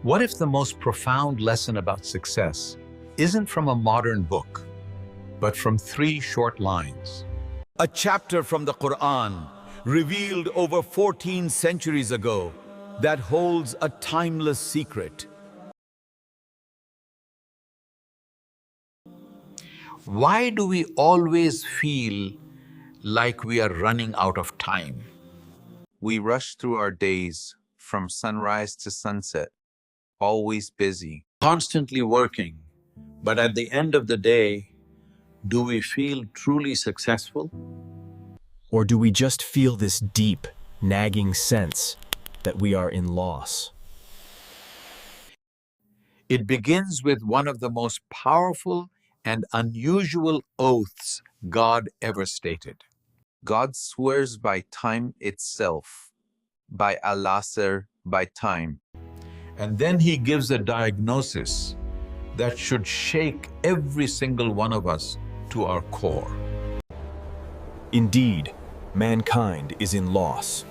What if the most profound lesson about success isn't from a modern book, but from 3 short lines? A chapter from the Quran, revealed over 14 centuries ago, that holds a timeless secret. Why do we always feel like we are running out of time? We rush through our days from sunrise to sunset, always busy. Constantly working, but at the end of the day, do we feel truly successful? Or do we just feel this deep, nagging sense that we are in loss? It begins with one of the most powerful and unusual oaths God ever stated. God swears by time itself, by Al-Asr, by time. And then He gives a diagnosis that should shake every single one of us to our core. Indeed, mankind is in loss,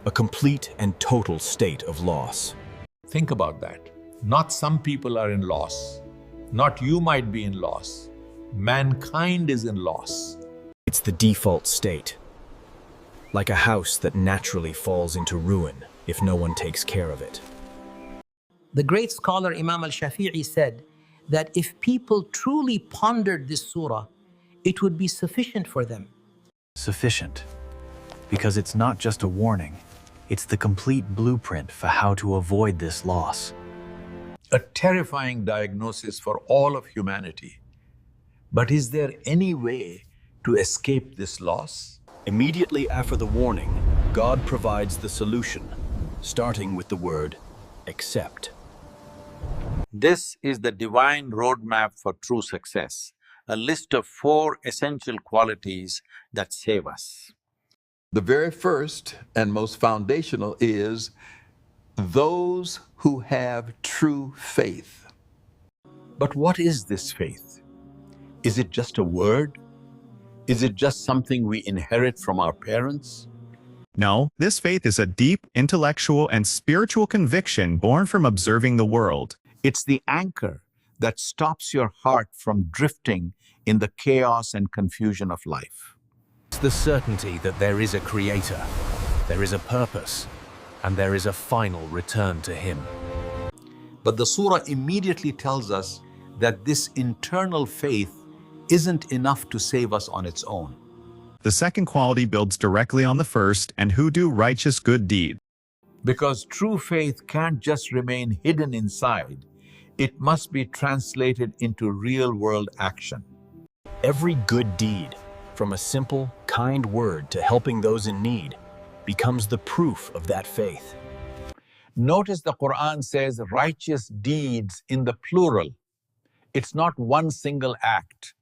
a complete and total state of loss. Think about that. Not some people are in loss. Not you might be in loss. Mankind is in loss. It's the default state, like a house that naturally falls into ruin if no one takes care of it. The great scholar Imam al-Shafi'i said that if people truly pondered this surah, it would be sufficient for them. Sufficient, because it's not just a warning, it's the complete blueprint for how to avoid this loss. A terrifying diagnosis for all of humanity. But is there any way to escape this loss? Immediately after the warning, God provides the solution, starting with the word accept. This is the divine roadmap for true success, a list of 4 essential qualities that save us. The very first and most foundational is those who have true faith. But what is this faith? Is it just a word? Is it just something we inherit from our parents? No, this faith is a deep, intellectual, and spiritual conviction born from observing the world. It's the anchor that stops your heart from drifting in the chaos and confusion of life. It's the certainty that there is a creator, there is a purpose, and there is a final return to Him. But the surah immediately tells us that this internal faith isn't enough to save us on its own. The second quality builds directly on the first, and who do righteous good deeds. Because true faith can't just remain hidden inside, it must be translated into real-world action. Every good deed, from a simple, kind word to helping those in need, becomes the proof of that faith. Notice the Quran says righteous deeds in the plural. It's not one single act.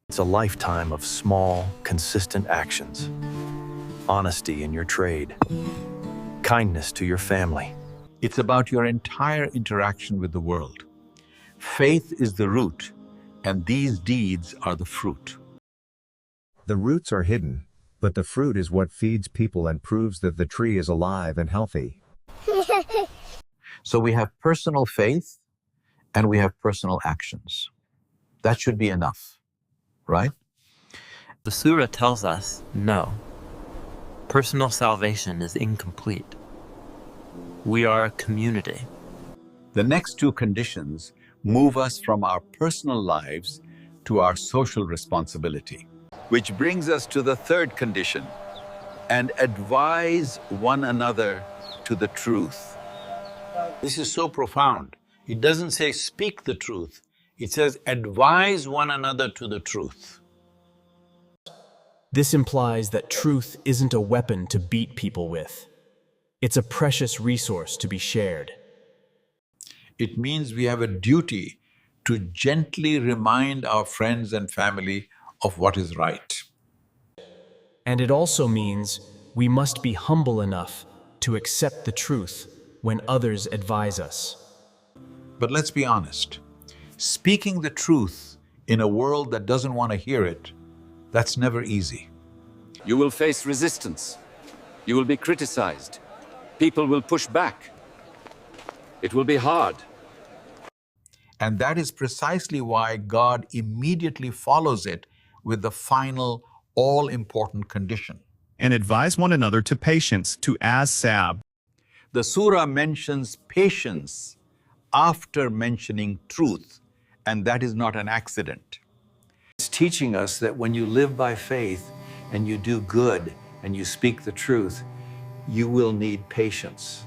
It's a lifetime of small, consistent actions. Honesty in your trade, kindness to your family. It's about your entire interaction with the world. Faith is the root, and these deeds are the fruit. The roots are hidden, but the fruit is what feeds people and proves that the tree is alive and healthy. So we have personal faith and we have personal actions. That should be enough, right? The surah tells us, no, personal salvation is incomplete. We are a community. The next 2 conditions move us from our personal lives to our social responsibility. Which brings us to the 3rd condition, and advise one another to the truth. This is so profound. It doesn't say speak the truth, it says advise one another to the truth. This implies that truth isn't a weapon to beat people with. It's a precious resource to be shared. It means we have a duty to gently remind our friends and family of what is right. And it also means we must be humble enough to accept the truth when others advise us. But let's be honest, speaking the truth in a world that doesn't want to hear it, that's never easy. You will face resistance. You will be criticized. People will push back. It will be hard. And that is precisely why God immediately follows it with the final, all-important condition. And advise one another to patience, to as-sab. The surah mentions patience after mentioning truth, and that is not an accident. It's teaching us that when you live by faith and you do good and you speak the truth, you will need patience.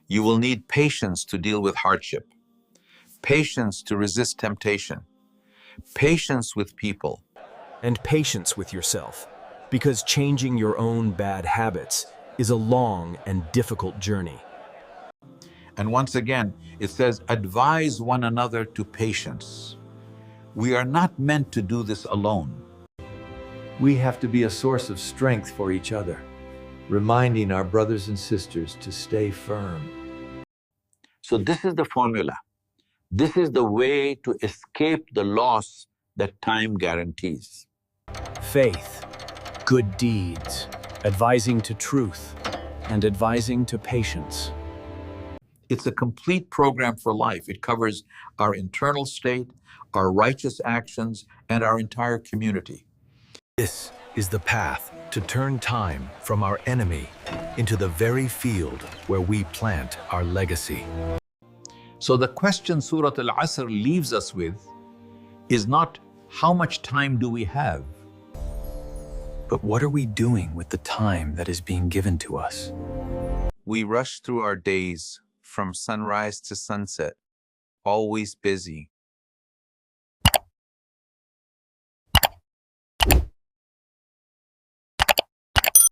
You will need patience to deal with hardship, patience to resist temptation, patience with people, And patience with yourself, because changing your own bad habits is a long and difficult journey. And once again, it says, advise one another to patience. We are not meant to do this alone. We have to be a source of strength for each other, reminding our brothers and sisters to stay firm. So this is the formula. This is the way to escape the loss that time guarantees. Faith, good deeds, advising to truth, and advising to patience. It's a complete program for life. It covers our internal state, our righteous actions, and our entire community. This is the path to turn time from our enemy into the very field where we plant our legacy. So the question Surah Al-Asr leaves us with is not how much time do we have, But what are we doing with the time that is being given to us? We rush through our days from sunrise to sunset, always busy,